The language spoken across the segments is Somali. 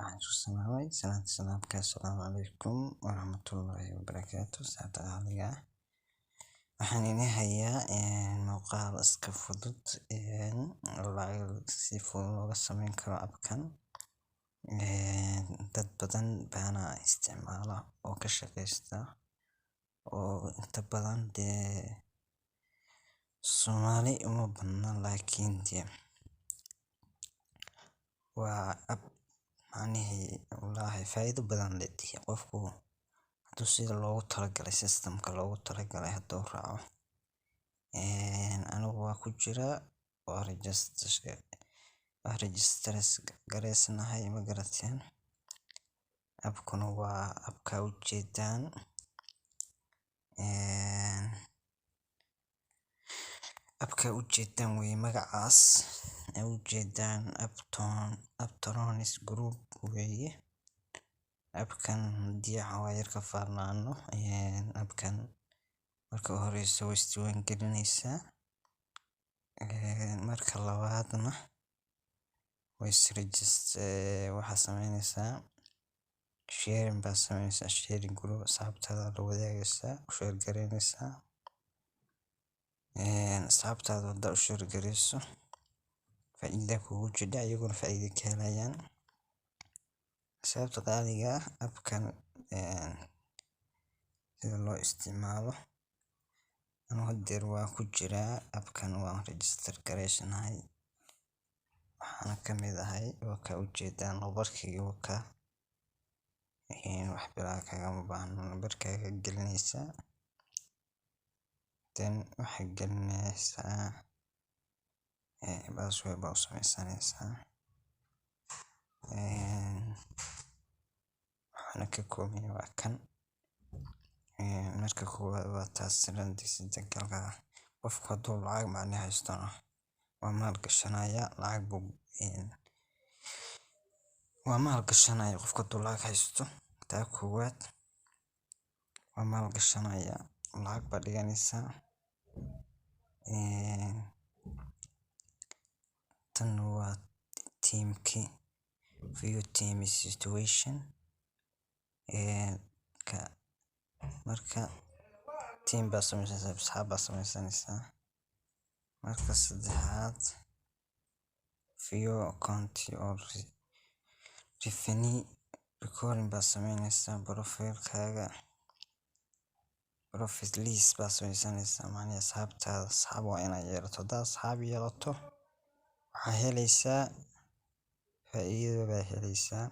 Salaamay salaamka assalaamu calaykum waraxmatullaahi wabarakaatuh saacada qaaliga ah waxaan idin hayaa muuqaal iska fudud lacag si fudud looga sameyn karo abkan dad badan baana isticmaala oo ka shaqeysta oo inta badan Soomaali uma badna laakiin waa ab wallaahi faa'iido badan leh qofku haduu sida loogu talagalay systemka loogu talagalay haduu raaco anigu waa ku jiraa waa gareysanahay ma garateen abkuna waa abka ujeedaan weye magacaas ujeedaan Aptonis Group weye abkan hadii aan wax yar ka faahfaahino abkan marka horeyso waa isdiiwaan gelineysaa marka labaadna waxaa sameyneysaa sharing baa sameyneysaa sharing group asxaabtada la wadaageysaa u share gareyneysaa asxaabtada hadaa u share gareyso faa'iida kugu jidha ayaguna faa'iida ka helayaan asxaabta qaaliga ah abkan sida loo isticmaalo anigu hadeer waan ku jiraa abkan waan register gareysanahay waxaana kamid ahay waa kaa ujeedaan lambarkayga waa kaa wax bilaa kagama baahno lambarkaaga gelineysaa then waxaad gelineysaa password baa u sameysaneysaa waxaana ka kooban yahay waa kan marka koowaad waa taas qofku haduu lacag haystana waa maal gashanaya lacag buu waa maal gashanaya qofku haduu lacag haysto taa koowaad waa maal gashanaya lacag baa dhiganeysaa tan waa teamki view team situation marka team baa sameysaneysaa asxaab baa sameysaneysaa marka saddexaad view account or revenue recording baa sameyneysaa profile-kaaga profit list baa sameysaneysaa macnaha asxaabtaada asxaab waa inaad yeelato hadaa asxaab yeelato waxaa heleysaa faa'iido baa heleysaa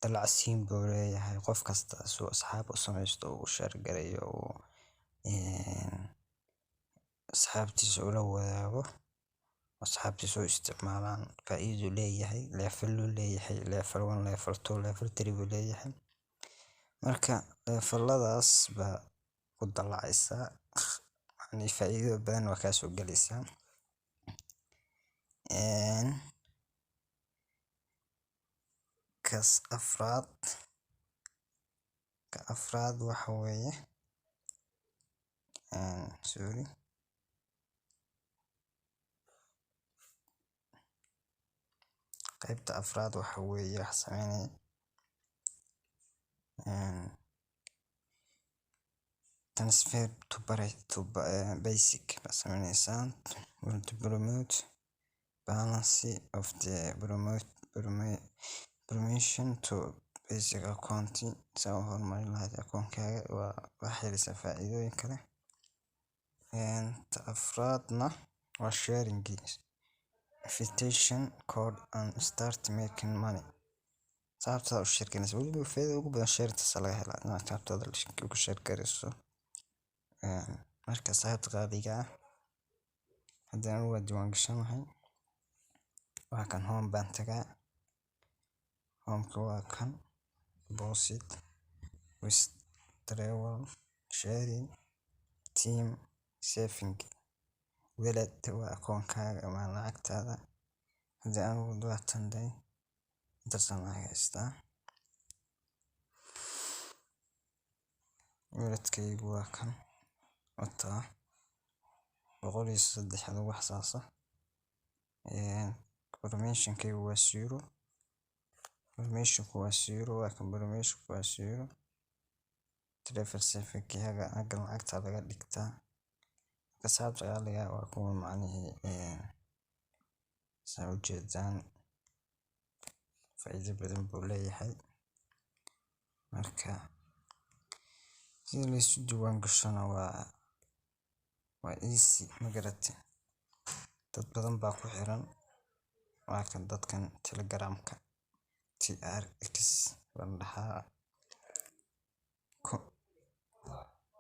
dalacsiin buu leeyahay qof kasta suu asxaab u sameysto uu share gareeyo uu asxaabtiisa ula wadaago asxaabtiisa u isticmaalaan faa'iiduu leeyahay level uu leeyahay level 1 level 2 level 3 buu leeyahay marka leveladaas baa ku dalacaysaa macnaha faa'iido badan waa kaa soo galeysaa kas afraad waxa weeye qaybta afraad waxa weeye wax sameynaya transfer to basic baa sameyneysaa to promote balance of the promotion to basic account saa u horumarin lahayd akoonkaaga waa heleysaa faa'iidooyin kale ta afraadna waa sharing invitation code and start making money asxaabtada u share gareyneysaa weliba faa'iidada ugu badan sharingtaas laga helaa inaad asxaabtada ugu share gareyso marka asxaabta qaaliga ah hadda anigu waa diiwaan gashanahay waa kan home baan tagaa homeka waa kan deposit withdrawal sharing team saving wallet waa akoonkaaga ama lacagtaada hadda anigu intaasaan lacag haystaa walletkaygu waa kan wataa 103 adigu wax saas ah informationkaygu waa 0 Informationku waa zero, waa confirmationku waa zero. Travel certificate-ga halkan lacagta laga dhigtaa. Marka sababta qaaliga waa kuwa macnihii saa u jeedaan faa'iido badan buu leeyahay. Marka si la isu diiwaan gashana waa easy magarate. Dad badan baa ku xiran. Waa kan dadkan Telegramka TRX baan dhahaa.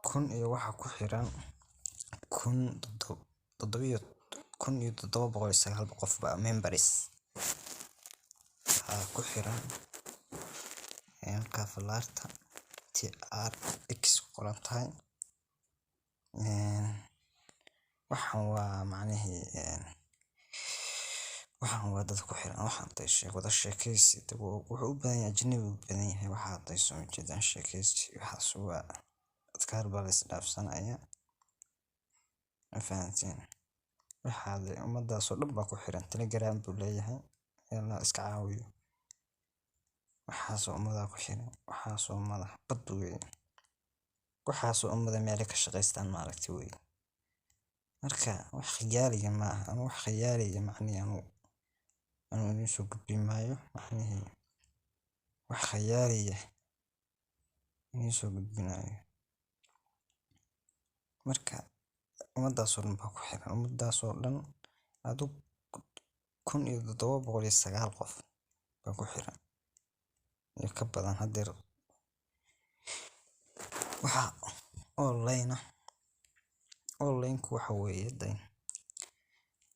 Kun iyo waxa ku xiran 1709 qof baa members ku xiran kafalarta TRX qoran tahay. Waxaan waa macnihii waxaan waa dad ku xiran waxaan tahay wada sheekaysi wuxuu u baahan yahay ajnabi u baahan yahay waxa tahay soo jeedaan sheekaysi waxaas waa adkaar baa la isdhaafsanaya ma fahanteen waxaa ummadaasoo dhan baa ku xiran Telegram buu leeyahay la iska caawiyo waxaasoo ummadaa ku xiran waxaasoo ummada bad weyn waxaasoo ummada meel ka shaqaystaan maaragtay weyn. Marka wax khiyaaliga ma aha wax khiyaaliga macnihii inuu soo gudbin maayo macnihii wax khiyaaliga inuu soo gudbinayo. Marka ummadaasoo dhan baa ku xiran ummadaasoo dhan adug 1709 qof baa ku xiran iyo ka badan hadeer waxa online-ku waxa weeye day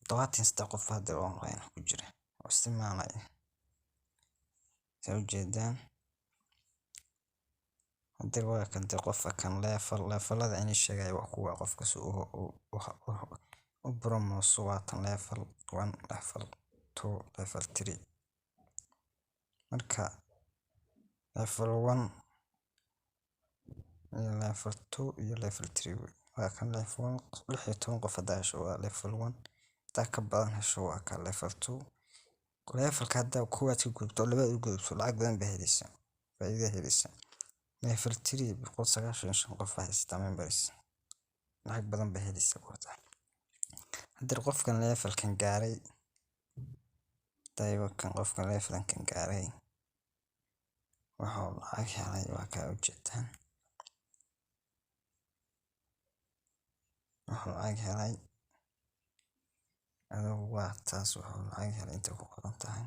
23 qof hadeer online ku jira oo isticmaalaya soo jeedaan hadeer waa kan qofka kan levelada inay sheegay wax kuwa qofka u promoso waa tan level 1 level 2 level 3 marka level 1 iyo level 2 iyo level 3 waa kan level 1 16 qof hadaasho waa level 1 taa ka badan hesho waa kan level 2 levelka hadda kuwaad ka gudubto labada u gudubto lacag badan baa helaysa faa'iido helaysa. Level 3 195 qof haysta members lacag badan baa helaysa wada haddii qofkan levelkan gaaray daywa kan qofkan levelkan gaaray waxa lacag helay waa ka ujeedaan waxa lacag helay adigu waa taas waxa lacag helay inta ku qoran tahay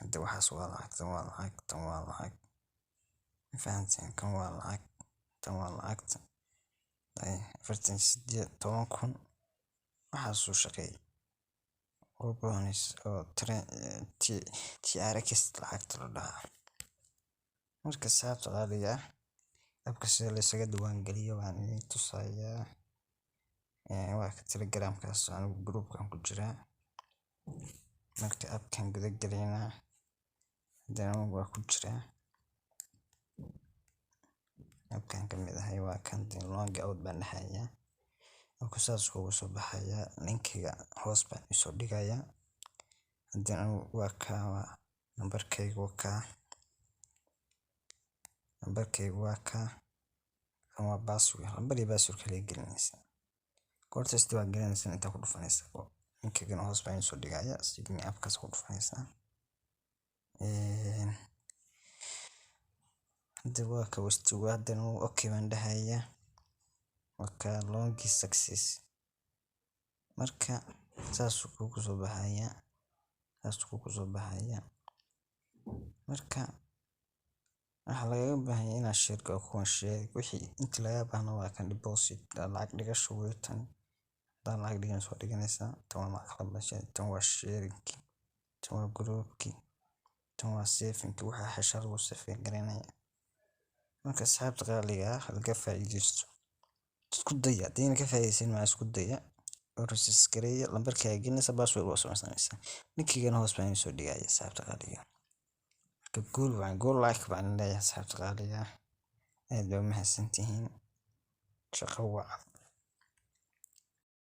hadda waxaas waa lacag tan waa lacag fahanteen kan waa lacag tan waa lacagta ay 48 waxaa soo shaqeeyay oo bonus oo TRX lacagta la dhahaa. Marka sababta qaaliga abka sida la isaga diiwaan geliyo waan idin tusayaa waa ka Telegramkaas anigu groupkan ku jira marka abkan guda galeynaa hadana waa ku jira abkan kamid ah waa kan log out baan dhahayaa oo saas ugu soo baxaya linkiga hoos baan soo dhigayaa hadana waa ka numberkaygu waa ka ama password number password kale gelinaysa goorta isdiiwaan gelinaysa inta ku dhufanaysa linkiga hoos baan soo dhigayaa signi abkaas ku dhufanaysa hadda waa ka hadana okay baan dhahayaa waa ka long success marka saas kugu soo baxaya marka waxa laga baahan yahay inaad shirka ku share wixii inta laga baahan waa kan deposit lacag dhigasho weeytan dan lacag dhigan soo dhiganaysa tan waa kala bashay tan waa sharing tan waa groupki tan waa saving waxa xashar lagu safeyn gareynaya. Marka sababta qaaliga halka faa'iideysto isku daya hadii ka faa'iideysan ma isku daya oo register gareeya lambarka gelinaysa password waa soo samaysan linkiga hoos baan soo dhigaya sababta qaaliga marka gool like baan leeyahay sababta qaaliga aad bay u mahadsantihiin shaqo wacan.